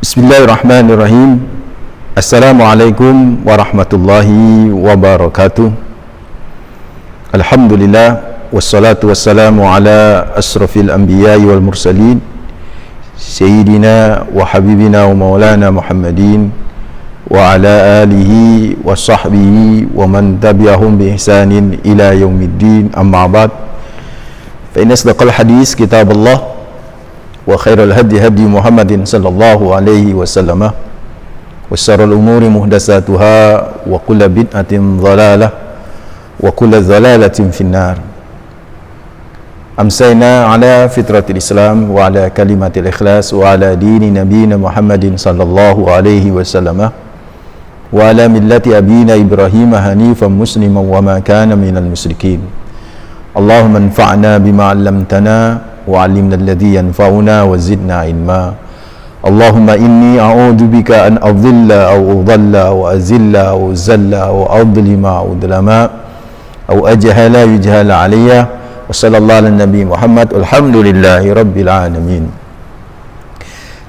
Bismillahirrahmanirrahim. Assalamualaikum warahmatullahi wabarakatuh. Alhamdulillah, wassalatu wassalamu ala asrafil anbiya'i wal mursalin, Sayyidina wa habibina wa maulana Muhammadin wa ala alihi wa sahbihi wa man tabi'ahum bi ihsanin ila yaumiddin, amma ba'd. Fa inna asdaqal hadis kitabullah wa khairal hadi hadi Muhammadin sallallahu alaihi wasallam, wa syarrul umuri muhdatsatuha wa kullu bid'atin dhalalah wa kullu dhalalatin finnar. Amsayna ala fitratil Islam wa ala kalimatil ikhlas wa ala dini nabiyina Muhammadin sallallahu alaihi wasallam wa ala millati abina Ibrahim hanifan musliman wa ma kana minal musyrikin. Allahumma anfa'na bima 'allamtana wa'allimna alladhi yanfa'una wa zidna ilma. Allahumma inni a'udzu bika an adhilla aw udalla wa azilla aw zalla wa adlima aw udlama aw ajhala yujhala alayya. Wa sallallahu ala nabi Muhammad. Alhamdulillahi rabbil alamin.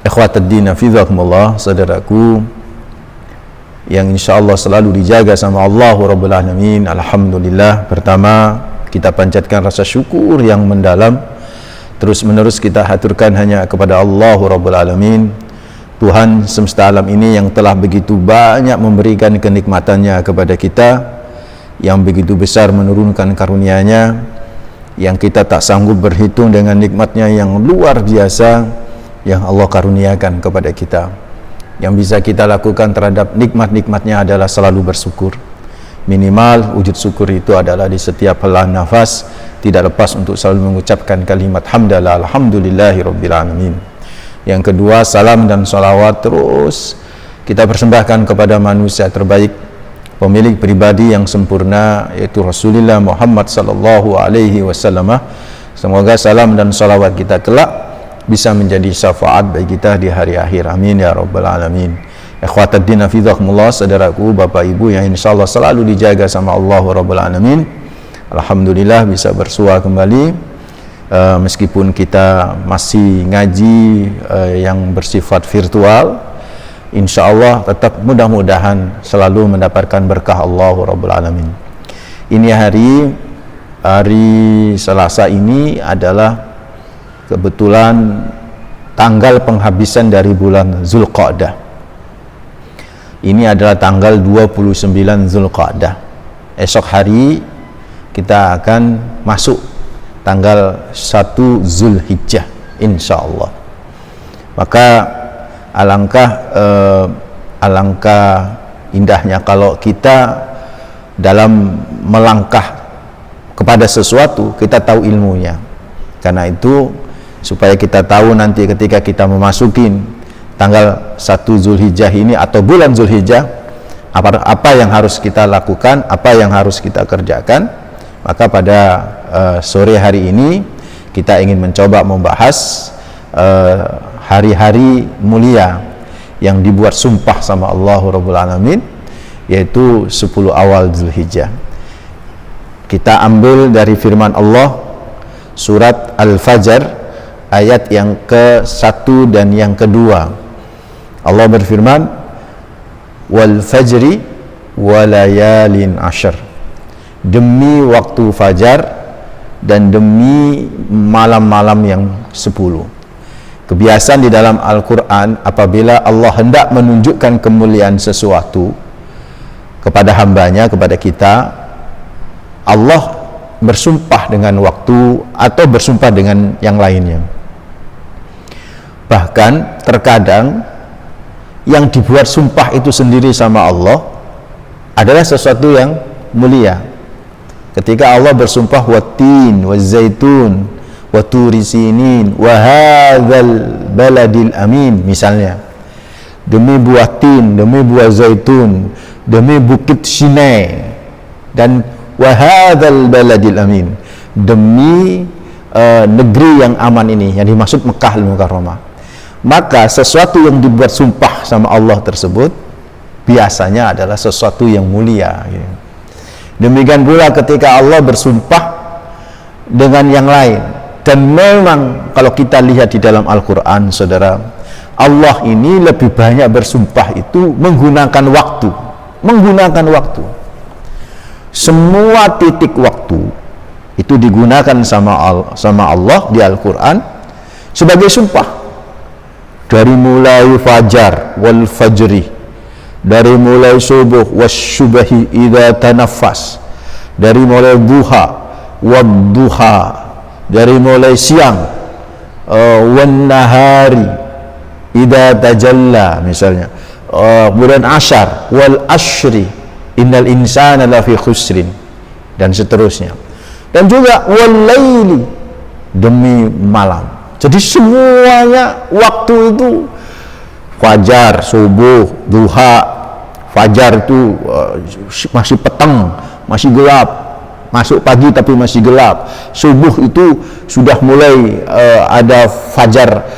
Ikhwatad din hafizakumullah, saudaraku yang insyaallah selalu dijaga sama Allah rabbul alamin. Alhamdulillah, pertama kita panjatkan rasa syukur yang mendalam, terus menerus kita haturkan hanya kepada Allah Rabbul Alamin, Tuhan semesta alam ini yang telah begitu banyak memberikan kenikmatannya kepada kita, yang begitu besar menurunkan karunia-Nya, yang kita tak sanggup berhitung dengan nikmatnya yang luar biasa yang Allah karuniakan kepada kita. Yang bisa kita lakukan terhadap nikmat-nikmatnya adalah selalu bersyukur. Minimal wujud syukur itu adalah di setiap helaan nafas, tidak lepas untuk selalu mengucapkan kalimat hamdalah alhamdulillahi rabbil alamin. Yang kedua, salam dan salawat terus kita persembahkan kepada manusia terbaik, pemilik pribadi yang sempurna, yaitu Rasulullah Muhammad sallallahu alaihi wasallam. Semoga salam dan salawat kita kelak bisa menjadi syafaat bagi kita di hari akhir. Amin ya rabbal alamin. Ikhwatad din hafizakumullah, saudaraku, bapak ibu yang insyaallah selalu dijaga sama Allah rabbul alamin. Alhamdulillah bisa bersua kembali, meskipun kita masih ngaji yang bersifat virtual. Insyaallah tetap mudah-mudahan selalu mendapatkan berkah Allah rabbul alamin. Ini hari Selasa ini adalah kebetulan tanggal penghabisan dari bulan Zulqa'dah. Ini adalah tanggal 29 Zulqa'dah. Esok hari kita akan masuk tanggal 1 Zulhijjah insyaallah. Maka alangkah indahnya kalau kita dalam melangkah kepada sesuatu kita tahu ilmunya. Karena itu supaya kita tahu nanti ketika kita memasukin tanggal 1 Zulhijjah ini atau bulan Zulhijjah, apa yang harus kita lakukan, apa yang harus kita kerjakan. Maka pada sore hari ini kita ingin mencoba membahas hari-hari mulia yang dibuat sumpah sama Allah Rabbul Alamin, yaitu 10 awal Zulhijjah. Kita ambil dari firman Allah surat Al-Fajr ayat yang ke-1 dan yang ke-2. Allah berfirman, wal fajri walayalin ashar, demi waktu fajar dan demi malam-malam yang 10. Kebiasaan di dalam Al-Quran, apabila Allah hendak menunjukkan kemuliaan sesuatu kepada hambanya, kepada kita, Allah bersumpah dengan waktu atau bersumpah dengan yang lainnya. Bahkan terkadang yang dibuat sumpah itu sendiri sama Allah adalah sesuatu yang mulia. Ketika Allah bersumpah wattin wazaitun waturi sinin wa hadzal baladil amin, misalnya, demi buah tin, demi buah zaitun, demi bukit Sinai, dan wa hadzal baladil amin, demi negeri yang aman ini, yang dimaksud Mekah al-Mukarramah. Maka sesuatu yang dibuat sumpah sama Allah tersebut biasanya adalah sesuatu yang mulia. Demikian pula ketika Allah bersumpah dengan yang lain. Dan memang kalau kita lihat di dalam Al-Quran, saudara, Allah ini lebih banyak bersumpah itu menggunakan waktu. Semua titik waktu itu digunakan sama Allah di Al-Quran sebagai sumpah. Dari mulai fajar wal fajri, dari mulai subuh wasyubahi idza tanaffas, dari mulai duha wadduha, dari mulai siang wan nahari idza tajalla misalnya, kemudian asyar wal ashri innal insana lafi khusrin, dan seterusnya. Dan juga wal laili, demi malam. Jadi semuanya waktu itu fajar, subuh, duha. Fajar itu masih petang, masih gelap. Masuk pagi tapi masih gelap. Subuh itu sudah mulai ada fajar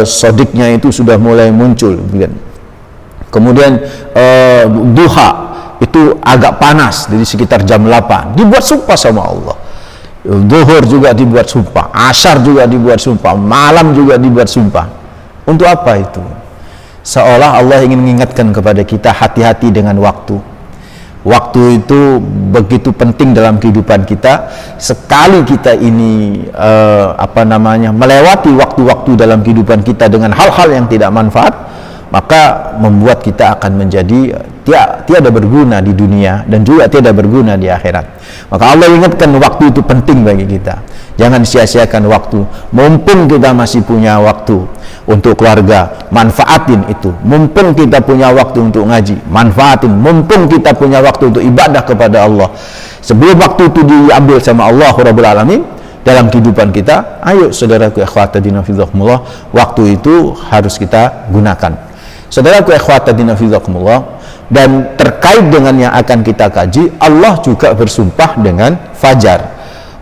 sodiknya itu sudah mulai muncul. Kemudian duha itu agak panas, jadi sekitar jam 8. Dibuat sumpah sama Allah. Zuhur juga dibuat sumpah, asar juga dibuat sumpah, malam juga dibuat sumpah. Untuk apa itu? Seolah Allah ingin mengingatkan kepada kita, hati-hati dengan waktu. Waktu itu begitu penting dalam kehidupan kita. Sekali kita ini melewati waktu-waktu dalam kehidupan kita dengan hal-hal yang tidak manfaat, maka membuat kita akan menjadi tiada berguna di dunia dan juga tiada berguna di akhirat. Maka Allah ingatkan waktu itu penting bagi kita. Jangan sia-siakan waktu. Mumpung kita masih punya waktu untuk keluarga, manfaatin itu. Mumpung kita punya waktu untuk ngaji, manfaatin. Mumpung kita punya waktu untuk ibadah kepada Allah, sebelum waktu itu diambil sama Allah Rabbul Alamin dalam kehidupan kita. Ayo saudaraku ikhwatadina fillah, waktu itu harus kita gunakan. Saudaraku ikhwatadina fillah, dan terkait dengan yang akan kita kaji, Allah juga bersumpah dengan fajar,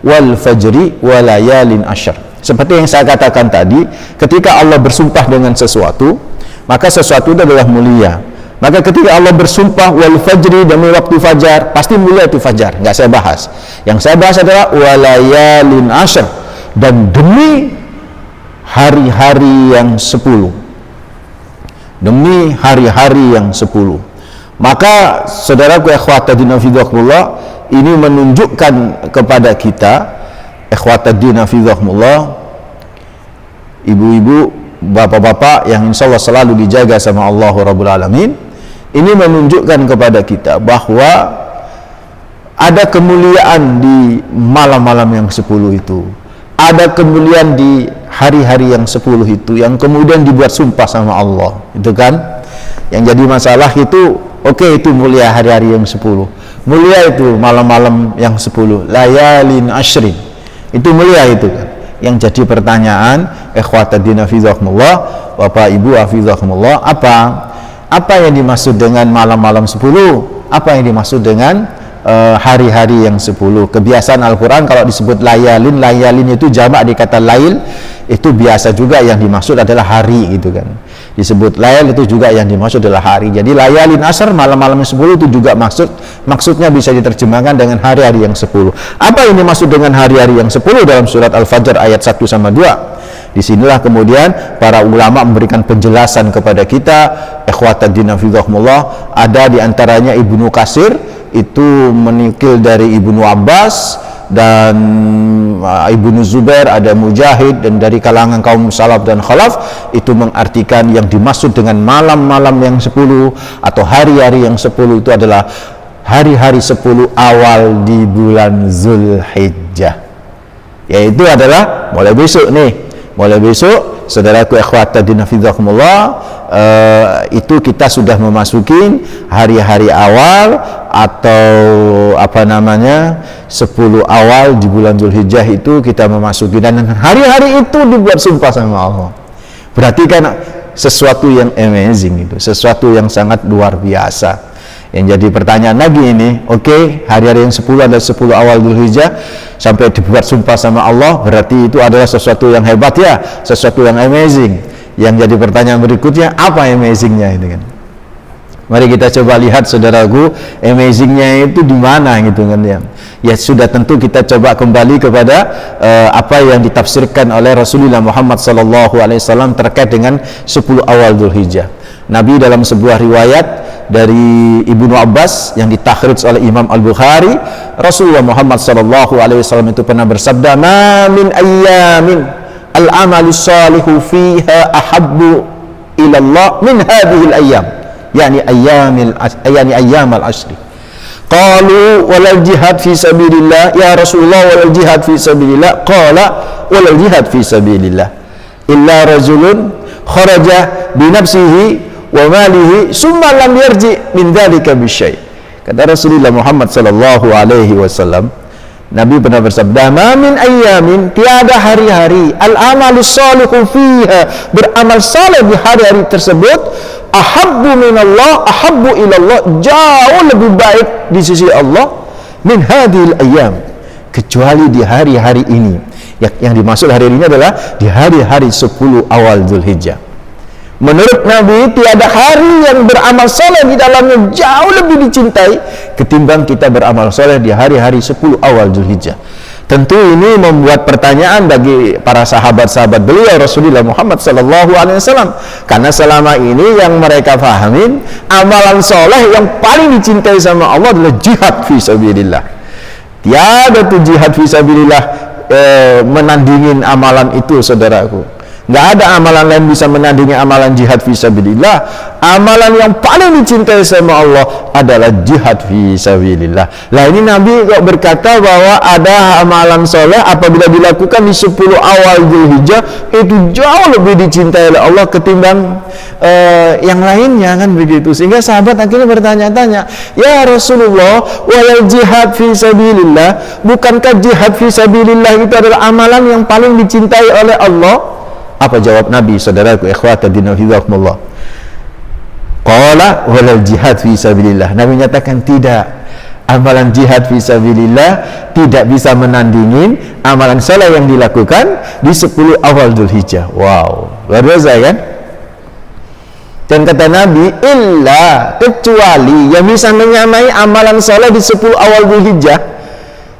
wal fajri walayalin asyr. Seperti yang saya katakan tadi, ketika Allah bersumpah dengan sesuatu, maka sesuatu itu adalah mulia. Maka ketika Allah bersumpah wal fajri, demi waktu fajar, pasti mulia itu fajar, nggak saya bahas. Yang saya bahas adalah walayalin asyr, dan demi hari-hari yang 10. Demi hari-hari yang 10. Maka saudaraku ikhwatadina fillah, ini menunjukkan kepada kita, ikhwatadina fillah, ibu-ibu, bapak-bapak yang insya Allah selalu dijaga sama Allah Rabbul Alamin, ini menunjukkan kepada kita bahwa ada kemuliaan di malam-malam yang 10 itu, ada kemuliaan di hari-hari yang 10 itu, yang kemudian dibuat sumpah sama Allah, itu kan. Yang jadi masalah itu, oke, itu mulia hari-hari yang 10, mulia itu malam-malam yang 10, layalin asyrin, itu mulia itu kan. Yang jadi pertanyaan, ikhwatadina fillah, bapak ibu hafizahumullah, apa yang dimaksud dengan malam-malam 10? Apa yang dimaksud dengan hari-hari yang 10? Kebiasaan Al-Quran kalau disebut layalin itu jamak di kata lail, itu biasa juga yang dimaksud adalah hari gitu kan. Disebut layal itu juga yang dimaksud adalah hari. Jadi layalin asar, malam-malam 10 itu juga maksudnya bisa diterjemahkan dengan hari-hari yang 10. Apa yang dimaksud dengan hari-hari yang 10 dalam surat Al-Fajr ayat 1-2? Disinilah kemudian para ulama memberikan penjelasan kepada kita, ikhwatadina fillah. Ada diantaranya Ibnu Katsir, itu menukil dari Ibnu Abbas dan Ibnu Zubair, ada Mujahid, dan dari kalangan kaum salaf dan khalaf, itu mengartikan yang dimaksud dengan malam-malam yang 10 atau hari-hari yang 10 itu adalah hari-hari 10 awal di bulan Zulhijjah, yaitu adalah mulai besok nih, mulai besok saudaraku ikhwatadina fillah, itu kita sudah memasuki hari-hari awal atau 10 awal di bulan Zulhijjah, itu kita memasuki, dan hari-hari itu dibuat sumpah sama Allah. Berarti kan sesuatu yang amazing, itu sesuatu yang sangat luar biasa. Yang jadi pertanyaan lagi ini, oke, hari-hari yang 10 adalah 10 awal Zulhijjah sampai dibuat sumpah sama Allah, berarti itu adalah sesuatu yang hebat ya, sesuatu yang amazing. Yang jadi pertanyaan berikutnya, apa amazingnya itu kan? Mari kita coba lihat saudaraku, amazingnya itu di mana gitu kan ya. Ya sudah tentu kita coba kembali kepada apa yang ditafsirkan oleh Rasulullah Muhammad SAW terkait dengan 10 awal Dzulhijjah. Nabi dalam sebuah riwayat dari Ibnu Abbas yang ditakhrij oleh Imam Al-Bukhari, Rasulullah Muhammad SAW itu pernah bersabda, "Ma min ayyamin al-amalu salihu fiha ahabbu ila Allah min hadhihi al-ayyam." Yani ayyam al-ashri. Qalu walal jihad fi sabilillah ya Rasulullah, walal jihad fi sabilillah. Qala walal jihad fi sabilillah illa rajulun kharaja bi nafsihi wa malihi summa lam yarji min dzalika bi syai'. Kata Rasulullah Muhammad sallallahu alaihi wasallam, Nabi pernah bersabda, "Ma min ayyamin, tiada hari-hari, al-amalus shalihu fiha, beramal saleh di hari-hari tersebut, ahabbu minallah, ahabbu ilallah, jauh lebih baik di sisi Allah, min hadhil ayyam, kecuali di hari-hari ini." Yang dimaksud hari ini adalah di hari-hari 10 awal Dzulhijjah. Menurut Nabi, tiada hari yang beramal soleh di dalamnya jauh lebih dicintai ketimbang kita beramal soleh di hari-hari 10 awal Dzulhijjah. Tentu ini membuat pertanyaan bagi para sahabat-sahabat beliau Rasulullah Muhammad SAW, karena selama ini yang mereka fahamin, amalan soleh yang paling dicintai sama Allah adalah jihad fi sabilillah. Tiada tuh jihad fi sabilillah menandingin amalan itu, saudaraku. Nggak ada amalan lain bisa menandingi amalan jihad fi sabilillah. Amalan yang paling dicintai sama Allah adalah jihad fi sabilillah. Lah ini Nabi kok berkata bahwa ada amalan soleh apabila dilakukan di 10 awal Dzulhijjah itu jauh lebih dicintai oleh Allah ketimbang yang lainnya, kan begitu. Sehingga sahabat akhirnya bertanya-tanya, "Ya Rasulullah, walal jihad fi sabilillah, bukankah jihad fi sabilillah itu adalah amalan yang paling dicintai oleh Allah?" Apa jawab Nabi, saudaraku, ikhwatadina hidakumullah? Qala walal jihad fi sabilillah. Nabi nyatakan tidak. Amalan jihad fi sabilillah tidak bisa menandingin amalan saleh yang dilakukan di 10 awal Dzulhijjah. Wow, luar biasa kan? Dan kata Nabi, illa, kecuali yang bisa menyamai amalan saleh di 10 awal Dzulhijjah.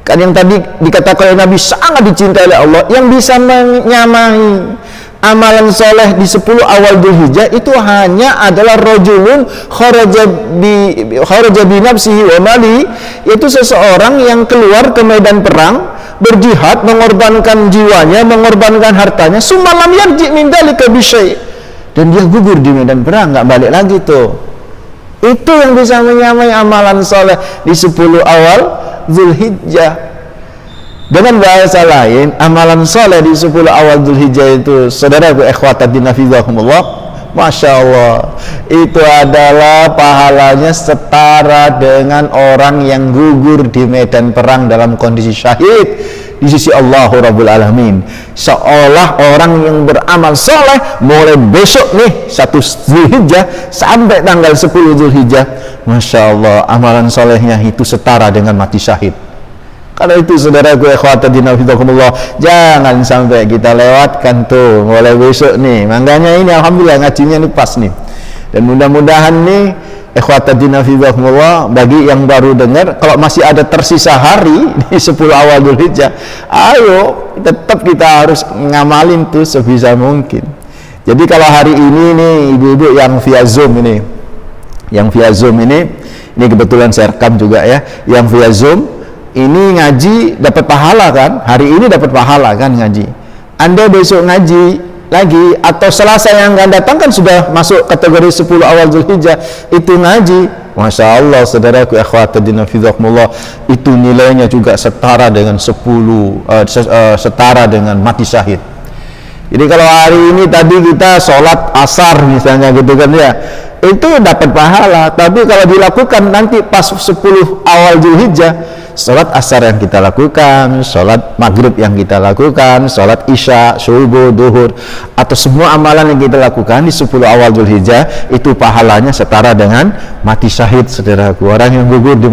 Kan yang tadi dikatakan oleh Nabi sangat dicintai oleh Allah, yang bisa menyamai amalan soleh di 10 awal Dzulhijjah itu hanya adalah rajulun kharaja bi nafsihi wa mali, yaitu seseorang yang keluar ke medan perang, berjihad, mengorbankan jiwanya, mengorbankan hartanya, summa lam yarji min dzalika bi syai', dan dia gugur di medan perang, nggak balik lagi tuh. Itu yang bisa menyamai amalan soleh di 10 awal Dzulhijjah. Dengan bahasa lain, amalan soleh di 10 awal Dzulhijjah itu, saudaraku ikhwatadina fizakumullah, Masya Allah, itu adalah pahalanya setara dengan orang yang gugur di medan perang dalam kondisi syahid di sisi Allah Rabbul Alamin. Seolah orang yang beramal soleh mulai besok nih 1 Dzulhijjah sampai tanggal 10 Dzulhijjah, Masya Allah, amalan solehnya itu setara dengan mati syahid. Karena itu saudaraku ikhwatadina fizakumullah, jangan sampai kita lewatkan tuh mulai besok nih. Makanya ini alhamdulillah ngajinya nih pas nih. Dan mudah-mudahan nih ikhwatadina fizakumullah, bagi yang baru dengar, kalau masih ada tersisa hari di 10 awal Dzulhijjah, ayo tetap kita harus ngamalin tuh sebisa mungkin. Jadi kalau hari ini nih ibu-ibu yang via Zoom ini, ini kebetulan saya rekam juga ya, yang via Zoom ini ngaji dapat pahala kan? Hari ini dapat pahala kan ngaji. Anda besok ngaji lagi atau Selasa yang akan datang kan sudah masuk kategori 10 awal Dzulhijjah, itu ngaji. Masya Allah, saudaraku ikhwatadina fizakumullah, itu nilainya juga setara dengan 10 setara dengan mati syahid. Jadi kalau hari ini tadi kita sholat asar misalnya gitu kan ya, itu dapat pahala. Tapi kalau dilakukan nanti pas 10 awal Dzulhijjah, sholat asar yang kita lakukan, sholat maghrib yang kita lakukan, sholat isya, subuh, duhur, atau semua amalan yang kita lakukan di 10 awal Dzulhijjah, itu pahalanya setara dengan mati syahid, saudaraku. Orang yang gugur di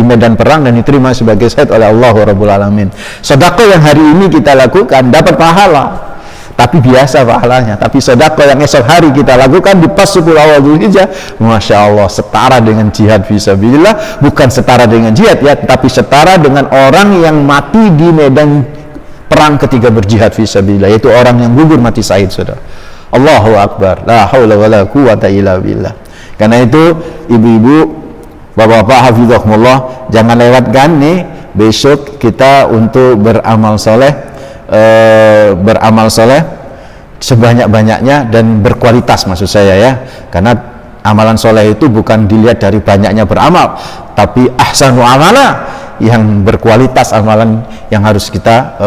medan perang dan diterima sebagai syahid oleh Allah Rabbul Alamin. Sedekah yang hari ini kita lakukan dapat pahala. tapi biasa pahalanya. Tapi sedekah yang esok hari kita lakukan di pas 10 awal Dzulhijjah, Masya Allah, setara dengan jihad fisabilillah. Bukan setara dengan jihad ya, tapi setara dengan orang yang mati di medan perang ketika berjihad fisabilillah, yaitu orang yang gugur mati syahid, saudara. Allahu Akbar, la haula wala quwata illa billah. Karena itu ibu-ibu, bapak-bapak, hafizahumullah, jangan lewatkan nih besok kita untuk beramal soleh, sebanyak-banyaknya dan berkualitas, maksud saya ya. Karena amalan soleh itu bukan dilihat dari banyaknya beramal, tapi ahsanu amala, yang berkualitas amalan yang harus kita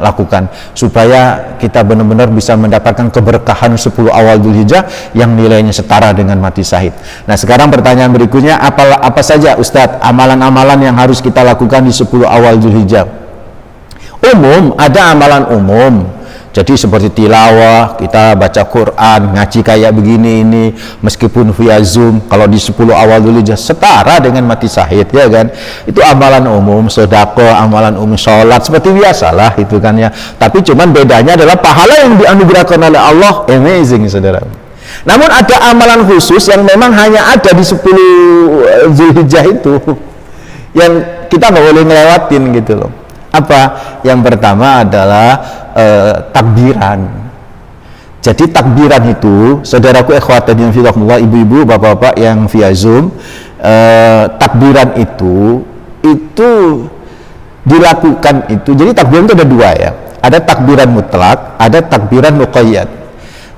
lakukan, supaya kita benar-benar bisa mendapatkan keberkahan 10 awal Dzulhijjah yang nilainya setara dengan mati syahid. Nah, sekarang pertanyaan berikutnya, apa saja Ustadz amalan-amalan yang harus kita lakukan di 10 awal Dzulhijjah? Umum, ada amalan umum. Jadi seperti tilawah, kita baca Quran, ngaji kayak begini ini, meskipun via Zoom, kalau di 10 awal Dzulhijjah setara dengan mati syahid, ya kan? Itu amalan umum, sedekah, amalan umum, sholat, seperti biasalah itu kan ya. Tapi cuman bedanya adalah pahala yang dianugerahkan oleh Allah, amazing, saudara. Namun ada amalan khusus yang memang hanya ada di 10 Dzulhijjah itu, yang kita nggak boleh ngelewatin gitu loh. Apa? Yang pertama adalah takbiran. Jadi takbiran itu, saudaraku ikhwatan yang fillah, ibu-ibu, bapak-bapak yang via Zoom, takbiran itu dilakukan itu. Jadi takbiran itu ada dua ya. Ada takbiran mutlak, ada takbiran muqayyad.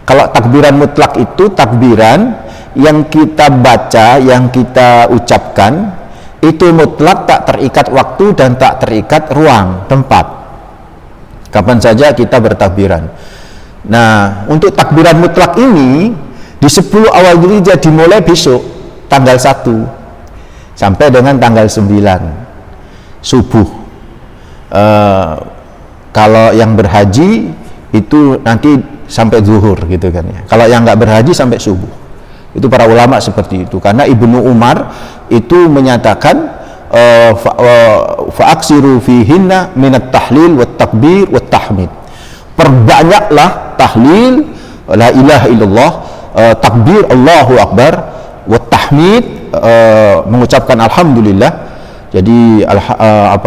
Kalau takbiran mutlak itu takbiran yang kita baca, yang kita ucapkan, itu mutlak, tak terikat waktu dan tak terikat ruang, tempat. Kapan saja kita bertakbiran. Nah, untuk takbiran mutlak ini di 10 awal Dzulhijjah dimulai besok tanggal 1 sampai dengan tanggal 9 subuh. Kalau yang berhaji itu nanti sampai zuhur gitu kan ya. Kalau yang nggak berhaji sampai subuh. Itu para ulama seperti itu, karena Ibnu Umar itu menyatakan fa'aksiru fihinna minat tahlil wat takbir wat tahmid. Perbanyaklah tahlil la ilaha illallah, takbir Allahu Akbar, wat tahmid, mengucapkan alhamdulillah. Jadi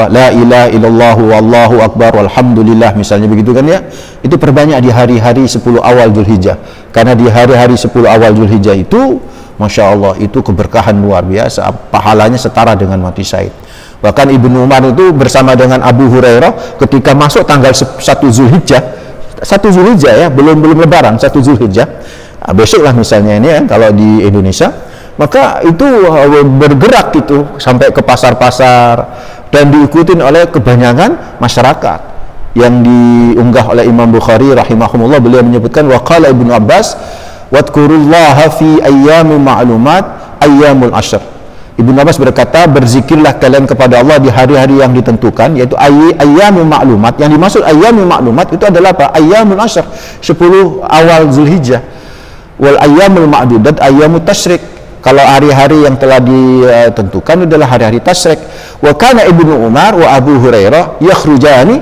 la ilaha illallah wallahu akbar walhamdulillah, misalnya begitu kan ya. Itu perbanyak di hari-hari 10 awal Dzulhijjah. Karena di hari-hari 10 awal Dzulhijjah itu, Masya Allah, itu keberkahan luar biasa, pahalanya setara dengan mati syahid. Bahkan Ibnu Umar itu bersama dengan Abu Hurairah ketika masuk tanggal 1 Dzulhijjah, 1 Dzulhijjah ya, belum lebaran, 1 Dzulhijjah. Nah, besok lah misalnya ini ya, kalau di Indonesia, maka itu bergerak itu sampai ke pasar-pasar dan diikutin oleh kebanyakan masyarakat. Yang diunggah oleh Imam Bukhari rahimahumullah, beliau menyebutkan waqala Ibnu Abbas wadkurullaha fi ayyamin ma'lumat ayyamul ashr. Ibnu Abbas berkata, berzikirlah kalian kepada Allah di hari-hari yang ditentukan, yaitu ayyamul ma'lumat. Yang dimaksud ayyamul ma'lumat itu adalah apa? Ayyamul ashr, 10 awal Dzulhijjah. Wal ayyamul ma'dudat ayyamut tasyrik. Kalau hari-hari yang telah ditentukan adalah hari-hari tasyrik. Wa kana Ibnu Umar wa Abu Hurairah yakhrujani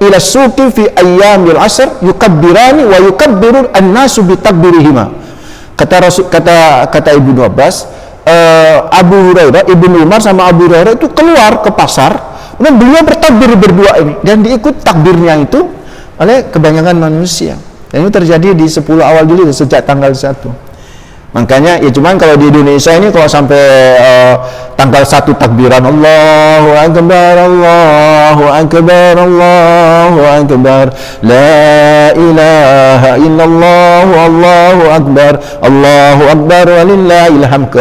ila suqi fi ayyamil asr yukabbirani wa yukabbiru an-nasu bi takbirihima. Kata Ibnu Abbas, Abu Hurairah, Ibnu Umar sama Abu Hurairah itu keluar ke pasar, dan beliau bertakbir berdua ini, dan diikut takbirnya itu oleh kebanyakan manusia. Dan itu terjadi di 10 awal dulu sejak tanggal 1. Makanya ya, cuman kalau di Indonesia ini kalau sampai tanggal 1 takbiran Allahu Akbar, Allahu Akbar, Allahu Akbar, la ilaha illallah, Allahu Akbar, Allahu Akbar walillahil hamd.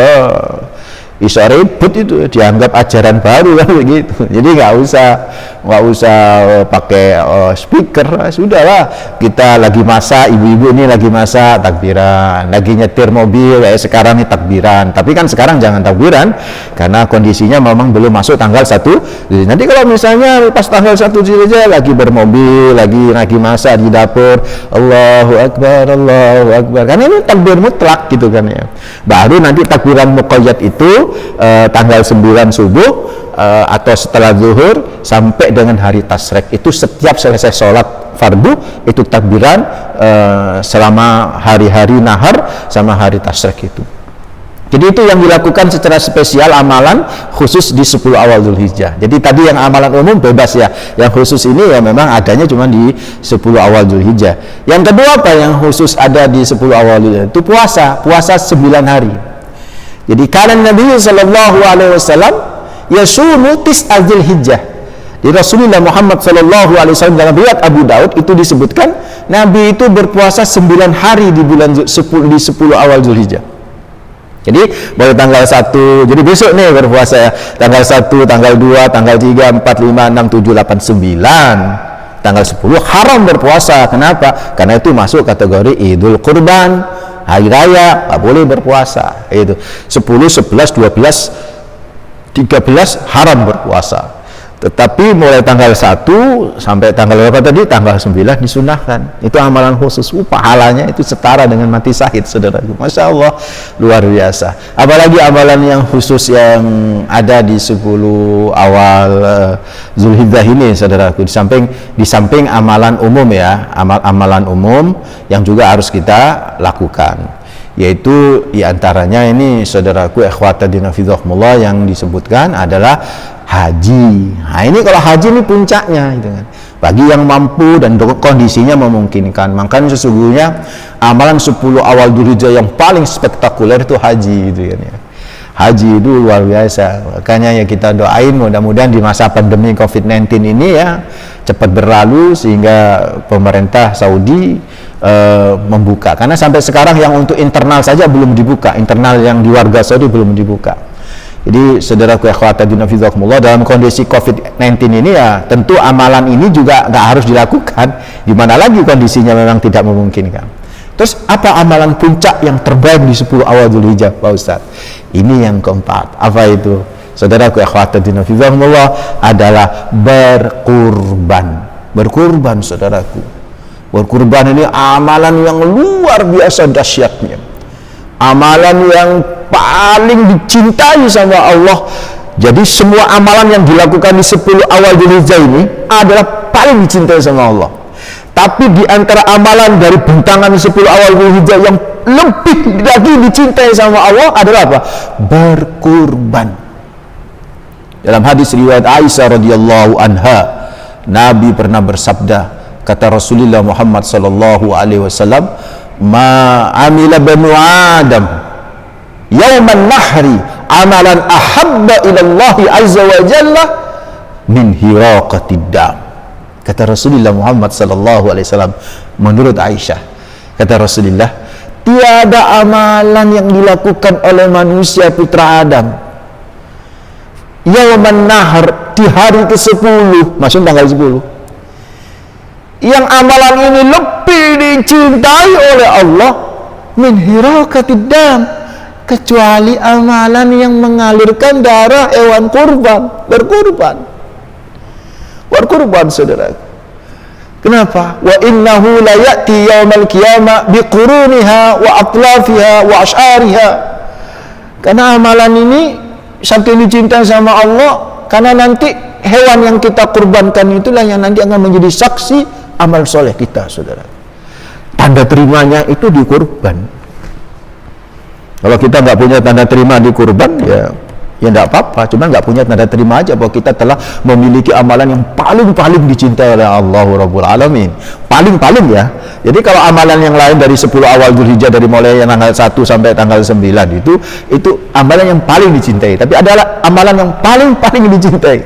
Bisa ribut itu, dianggap ajaran baru kan begitu. Jadi nggak usah pakai speaker, sudahlah. Kita lagi masak, ibu-ibu ini lagi masak, takbiran. Lagi nyetir mobil kayak sekarang ini takbiran. Tapi kan sekarang jangan takbiran karena kondisinya memang belum masuk tanggal 1. Jadi nanti kalau misalnya pas tanggal 1 saja lagi bermobil, lagi masak di dapur, Allahu Akbar, Allahu Akbar. Karena ini takbir mutlak gitu kan ya. Baru nanti takbiran muqayyad itu tanggal 9 subuh atau setelah zuhur sampai dengan hari tasyrik. Itu setiap selesai sholat fardu itu takbiran selama hari-hari nahar sama hari tasyrik itu. Jadi itu yang dilakukan secara spesial amalan khusus di 10 awal Dzulhijjah. Jadi tadi yang amalan umum bebas ya. Yang khusus ini ya memang adanya cuma di 10 awal Dzulhijjah. Yang kedua apa yang khusus ada di 10 awal Dzulhijjah? Itu puasa 9 hari. Jadi karena Nabi sallallahu alaihi wasallam yasumu tis'al Dzulhijjah. Di Rasulullah Muhammad sallallahu alaihi wasallam dalam riwayat Abu Daud itu disebutkan Nabi itu berpuasa 9 hari di bulan 10 awal Dzulhijjah. Jadi mulai tanggal 1, jadi besok nih berpuasa ya, tanggal 1, tanggal 2, tanggal 3, 4, 5, 6, 7, 8, 9, tanggal 10 haram berpuasa. Kenapa? Karena itu masuk kategori Idul Kurban, hari raya, nggak boleh berpuasa. Itu 10, 11, 12, 13 haram berpuasa. Tetapi mulai tanggal 1 sampai tanggal berapa tadi? Tanggal 9 disunahkan. Itu amalan khusus. Pahalanya itu setara dengan mati syahid, saudaraku. Masya Allah, luar biasa. Apalagi amalan yang khusus yang ada di 10 awal Dzulhijjah ini, saudaraku. Di samping amalan umum ya, amalan umum yang juga harus kita lakukan. Yaitu diantaranya ini, saudaraku, ikhwatadina fidzakumullah, yang disebutkan adalah haji. Nah ini kalau haji ini puncaknya gitu kan, bagi yang mampu dan kondisinya memungkinkan. Makanya sesungguhnya amalan 10 awal Dzulhijjah yang paling spektakuler itu haji gitu kan ya. Haji itu luar biasa. Makanya ya kita doain mudah-mudahan di masa pandemi COVID-19 ini ya cepat berlalu sehingga pemerintah Saudi membuka. Karena sampai sekarang yang untuk internal saja belum dibuka, internal yang di warga Saudi belum dibuka. Jadi saudaraku ikhwatadina fidzakumullah, dalam kondisi COVID-19 ini ya tentu amalan ini juga nggak harus dilakukan, dimana lagi kondisinya memang tidak memungkinkan. Terus apa amalan puncak yang terbaik di 10 awal Dzulhijjah, Pak Ustadz? Ini yang keempat. Apa itu? Saudaraku ikhwatadina fidzakumullah, adalah berkurban. Berkurban, saudaraku. Berkurban ini amalan yang luar biasa dahsyatnya. Amalan yang paling dicintai sama Allah. Jadi semua amalan yang dilakukan di 10 awal Dzulhijjah ini adalah paling dicintai sama Allah. Tapi di antara amalan dari bentangan 10 awal Dzulhijjah yang lebih lagi dicintai sama Allah adalah apa? Berkurban. Dalam hadis riwayat Aisyah radhiyallahu anha, Nabi pernah bersabda, kata Rasulullah Muhammad sallallahu alaihi wasallam, "Ma amila banu Adam yauman nahri amalan ahabba ilallahi azza wa jalla min hiraqatid dam." Kata Rasulullah Muhammad sallallahu alaihi wasallam menurut Aisyah, kata Rasulullah, tiada amalan yang dilakukan oleh manusia putra Adam yauman nahr, di hari ke-10, maksud tanggal 10, yang amalan ini lebih dicintai oleh Allah min hiraqatid dam, kecuali amalan yang mengalirkan darah hewan kurban, berkurban saudara. Kenapa? Wa innahu la ya'ti yaumal qiyamah biquruniha wa atlafiha wa ash'ariha. Karena amalan ini saking dicintai sama Allah, karena nanti hewan yang kita kurbankan itulah yang nanti akan menjadi saksi amal soleh kita, saudara. Tanda terimanya itu di kurban. Kalau kita nggak punya tanda terima di kurban, ya nggak apa-apa. Cuma nggak punya tanda terima aja bahwa kita telah memiliki amalan yang paling dicintai oleh Allah Rabbul Alamin. Paling ya. Jadi kalau amalan yang lain dari 10 awal Dzulhijjah, dari mulai yang tanggal 1 sampai tanggal 9 itu amalan yang paling dicintai. Tapi adalah amalan yang paling dicintai.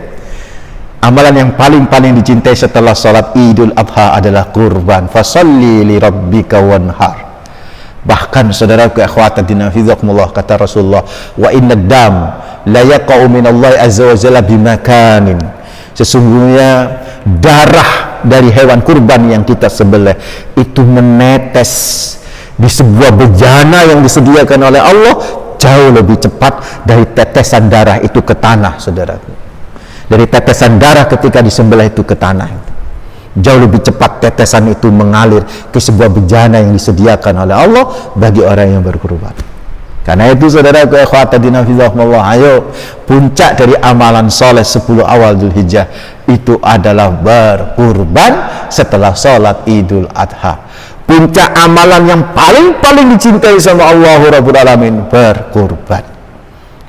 Amalan yang paling dicintai setelah salat Idul Adha adalah kurban. Fasalli li rabbika wanhar. Bahkan saudaraku ikhwatadina fidzakumullah, kata Rasulullah, wa innad dam la yaqa'u minallahi azza wa jalla bimakanin. Sesungguhnya darah dari hewan kurban yang kita sembelih itu menetes di sebuah bejana yang disediakan oleh Allah jauh lebih cepat dari tetesan darah itu ke tanah, saudaraku. Dari tetesan darah ketika disembelih itu ke tanah, jauh lebih cepat tetesan itu mengalir ke sebuah bejana yang disediakan oleh Allah bagi orang yang berkurban. Karena itu saudaraku ikhwatadina fillah, ayo puncak dari amalan soleh 10 awal Dzulhijjah itu adalah berkurban setelah sholat Idul Adha. Puncak amalan yang paling dicintai sama Allah Rabbul Alamin, berkurban.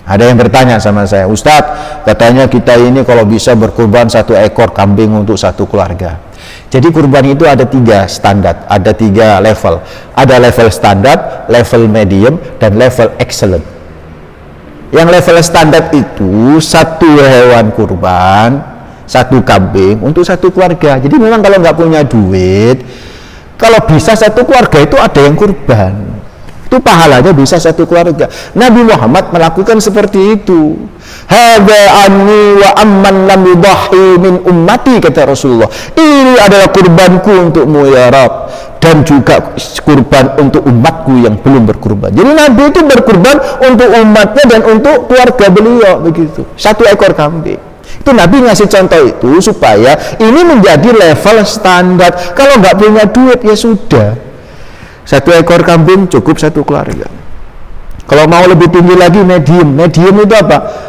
Ada yang bertanya sama saya, Ustadz, katanya kita ini kalau bisa berkurban 1 ekor kambing untuk 1 keluarga. Jadi kurban itu ada 3 standar, ada 3 level. Ada level standar, level medium, dan level excellent. Yang level standar itu 1 hewan kurban, 1 kambing untuk 1 keluarga. Jadi memang kalau nggak punya duit, kalau bisa 1 keluarga itu ada yang kurban. Itu pahalanya bisa 1 keluarga. Nabi Muhammad melakukan seperti itu. Hadza anni wa amman lam yudahhi min ummati, kata Rasulullah. Ini adalah kurbanku untukmu ya Rabb, dan juga kurban untuk umatku yang belum berkurban. Jadi Nabi itu berkurban untuk umatnya dan untuk keluarga beliau, begitu. 1 ekor kambing. Itu Nabi ngasih contoh itu supaya ini menjadi level standar. Kalau nggak punya duit ya sudah, 1 ekor kambing cukup 1 keluarga. Kalau mau lebih tinggi lagi medium. Medium itu apa?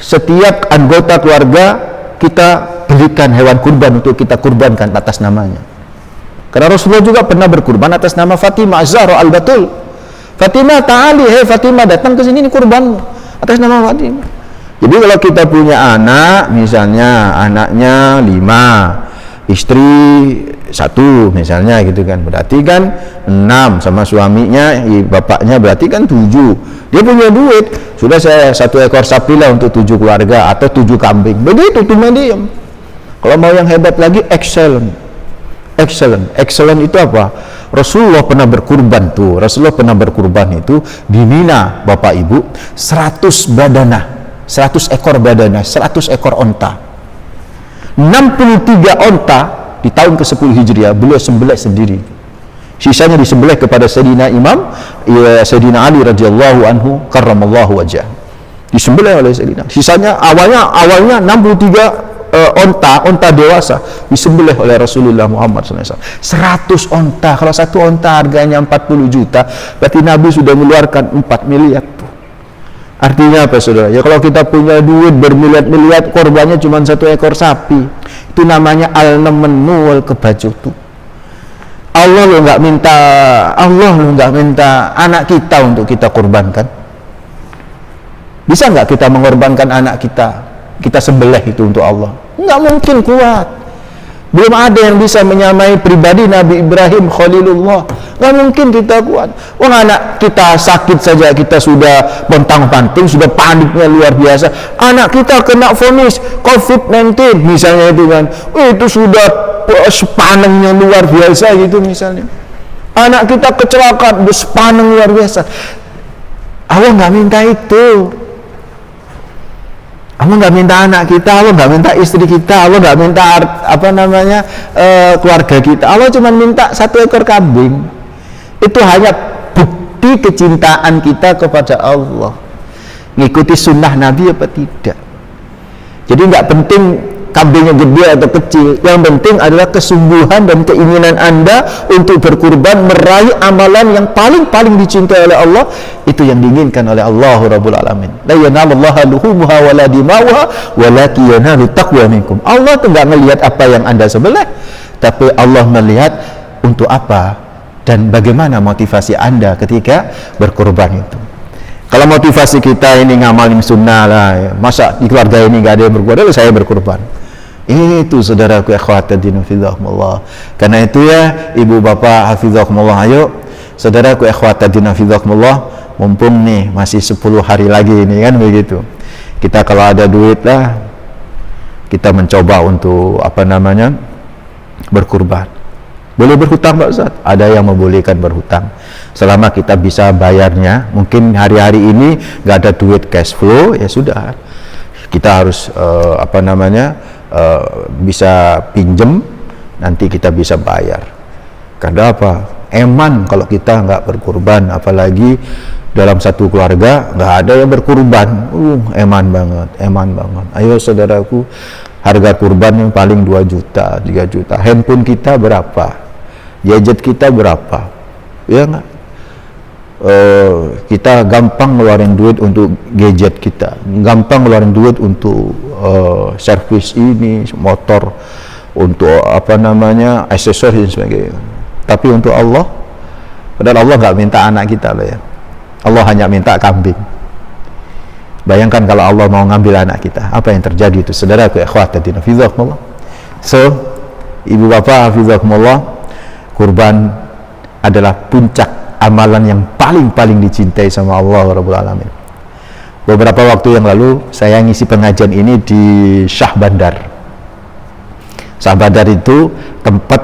Setiap anggota keluarga kita belikan hewan kurban untuk kita kurbankan atas namanya. Karena Rasulullah juga pernah berkurban atas nama Fatimah Az-Zahra Al-Batul. Fatimah, ta'ali, hei Fatimah, datang ke sini, ini kurbanmu atas nama Fatimah. Jadi kalau kita punya anak, misalnya anaknya 5, istri 1 misalnya gitu kan, berarti kan 6 sama suaminya, bapaknya berarti kan 7. Dia punya duit, sudah saya 1 ekor sapi lah untuk 7 keluarga atau 7 kambing. Begitu tuh medium. Kalau mau yang hebat lagi, excellent. Excellent itu apa? Rasulullah pernah berkurban tuh. Rasulullah pernah berkurban itu di Mina, Bapak Ibu, 100 badanah, 100 ekor badanah, 100 ekor onta. 63 onta di tahun ke-10 Hijriah beliau sembelih sendiri. Sisanya disembelih kepada Sayyidina Imam Sayyidina Ali radhiyallahu anhu karramallahu wajhah. Disembelih oleh Sayyidina. Sisanya awalnya 63 onta dewasa disembelih oleh Rasulullah Muhammad SAW. 100 onta. Kalau 1 onta harganya 40 juta, berarti Nabi sudah mengeluarkan 4 miliar. Artinya apa saudara? Ya kalau kita punya duit bermiliar-miliar, korbannya cuma 1 ekor sapi. Itu namanya al-namannu wal kebajutu. Allah lo nggak minta anak kita untuk kita korbankan. Bisa nggak kita mengorbankan anak kita sembelih itu untuk Allah? Nggak mungkin kuat. Belum ada yang bisa menyamai pribadi Nabi Ibrahim Khalilullah. Nggak mungkin kita kuat. Wong anak kita sakit saja kita sudah pontang-panting, sudah paniknya luar biasa. Anak kita kena vonis COVID-19 misalnya itu kan, itu sudah sepanengnya luar biasa gitu misalnya. Anak kita kecelakaan, sepaneng luar biasa. Allah nggak minta itu. Allah nggak minta anak kita, Allah nggak minta istri kita, Allah nggak minta keluarga kita. Allah cuma minta 1 ekor kambing. Itu hanya bukti kecintaan kita kepada Allah. Ngikuti sunnah Nabi apa tidak. Jadi nggak penting kambingnya gede atau kecil, yang penting adalah kesungguhan dan keinginan Anda untuk berkurban, meraih amalan yang paling dicintai oleh Allah. Itu yang diinginkan oleh Allah Rabbul Alamin. La yanalallaha luhumuha wala dimauha walakin yanalu taqwa minkum. Allah tuh nggak melihat apa yang Anda sebelah, tapi Allah melihat untuk apa dan bagaimana motivasi Anda ketika berkurban itu. Kalau motivasi kita ini ngamalin sunnah lah, masa di keluarga ini nggak ada yang berkurban, saya berkurban. Itu saudaraku ikhwatadina fillah. Karena itu ya ibu bapak hafizakumullah, ayo saudaraku ikhwatadina fillah, mumpung nih masih 10 hari lagi ini kan begitu. Kita kalau ada duit lah, kita mencoba untuk berkurban. Boleh berhutang Pak Ustaz? Ada yang membolehkan berhutang selama kita bisa bayarnya. Mungkin hari-hari ini nggak ada duit cash flow, ya sudah, kita harus bisa pinjem, nanti kita bisa bayar. Karena apa? Eman kalau kita nggak berkurban, apalagi dalam satu keluarga nggak ada yang berkurban. Eman banget. Ayo saudaraku, harga kurban yang paling 2 juta, 3 juta. Handphone kita berapa? Gadget kita berapa? Ya nggak? kita gampang ngeluarin duit untuk gadget kita, gampang ngeluarin duit untuk servis ini motor, untuk apa namanya aksesoris dan sebagainya. Tapi untuk Allah, padahal Allah nggak minta anak kita loh ya, Allah hanya minta kambing. Bayangkan kalau Allah mau ngambil anak kita, apa yang terjadi itu, saudaraku ikhwatatina fizakumullah. So, ibu bapak hafizakumullah, kurban adalah puncak amalan yang paling dicintai sama Allah Rabbul Alamin. Beberapa waktu yang lalu saya ngisi pengajian ini di Shah Bandar. Shah Bandar itu tempat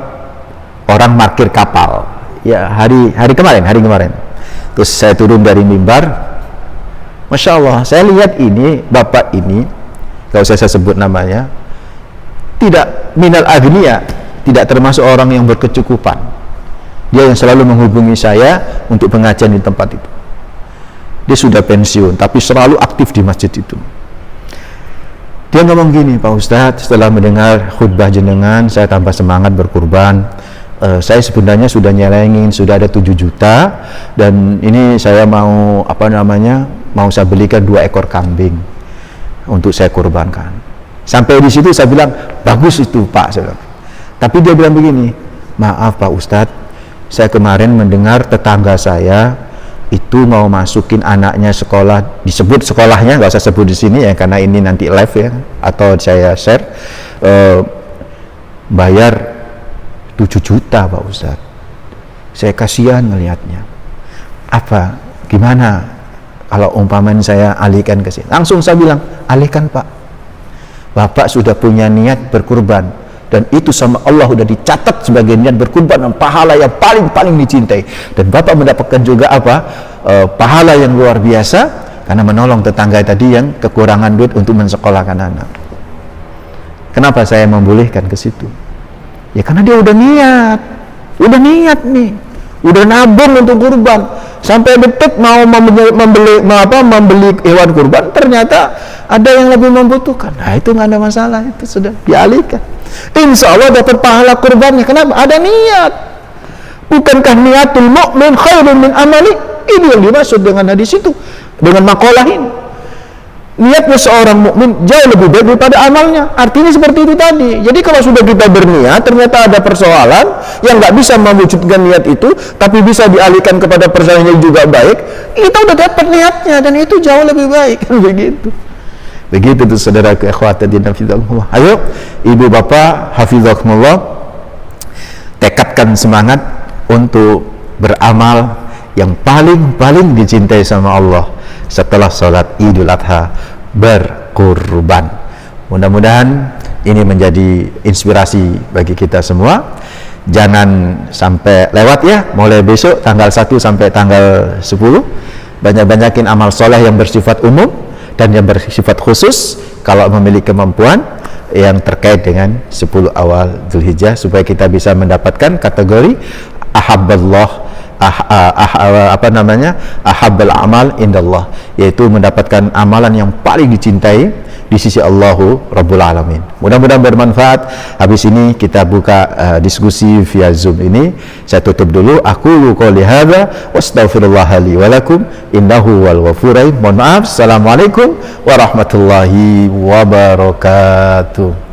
orang parkir kapal. Ya, hari kemarin. Terus saya turun dari mimbar. Masya Allah, saya lihat ini bapak ini, kalau saya sebut namanya, tidak minal agniya, tidak termasuk orang yang berkecukupan. Dia yang selalu menghubungi saya untuk pengajian di tempat itu. Dia sudah pensiun, tapi selalu aktif di masjid itu. Dia ngomong gini, Pak Ustadz, setelah mendengar khutbah jenengan, saya tambah semangat berkurban. Saya sebenarnya sudah nyelengin, sudah ada 7 juta, dan ini saya mau mau saya belikan 2 ekor kambing untuk saya kurbankan. Sampai di situ saya bilang, bagus itu Pak, saya bilang. Tapi dia bilang begini, maaf Pak Ustadz, saya kemarin mendengar tetangga saya itu mau masukin anaknya sekolah, disebut sekolahnya, nggak usah sebut di sini ya, karena ini nanti live ya, atau saya share, bayar 7 juta Pak Ustadz. Saya kasihan ngelihatnya. Gimana kalau umpamanya saya alihkan ke sini? Langsung saya bilang, alihkan Pak. Bapak sudah punya niat berkurban, dan itu sama Allah sudah dicatat sebagai niat berkurban dan pahala yang paling dicintai. Dan Bapak mendapatkan juga pahala yang luar biasa karena menolong tetangga tadi yang kekurangan duit untuk mensekolahkan anak. Kenapa saya membolehkan ke situ? Ya karena dia udah niat nih, udah nabung untuk kurban, sampai detik mau membeli hewan kurban, ternyata ada yang lebih membutuhkan. Nah itu nggak ada masalah, itu sudah dialihkan. Insya Allah dapat pahala kurbannya. Kenapa? Ada niat. Bukankah niatul mu'min khairun min amali? Ini yang dimaksud dengan hadis itu, dengan makalah ini. Niatnya seorang mukmin jauh lebih baik daripada amalnya. Artinya seperti itu tadi. Jadi kalau sudah kita berniat, ternyata ada persoalan yang nggak bisa mewujudkan niat itu, tapi bisa dialihkan kepada persoalan yang juga baik, kita udah dapat niatnya, dan itu jauh lebih baik. Begitu tuh saudara ikhwatatina fillah. Ayo ibu bapak hafizakumullah, tekadkan semangat untuk beramal yang paling dicintai sama Allah setelah sholat Idul Adha, berkurban. Mudah-mudahan ini menjadi inspirasi bagi kita semua. Jangan sampai lewat ya, mulai besok tanggal 1 sampai tanggal 10, banyak-banyakin amal soleh yang bersifat umum dan yang bersifat khusus kalau memiliki kemampuan yang terkait dengan 10 awal Dzulhijjah, supaya kita bisa mendapatkan kategori ahabballah, ahabbal amal indallah, yaitu mendapatkan amalan yang paling dicintai di sisi Allahu Rabbul Alamin. Mudah-mudahan bermanfaat. Habis ini kita buka diskusi via Zoom ini. Saya tutup dulu. Aku qouli hadza wastaghfirullah li wa lakum innahu wal ghafurur rahim. Mohon maaf. Assalamualaikum warahmatullahi wabarakatuh.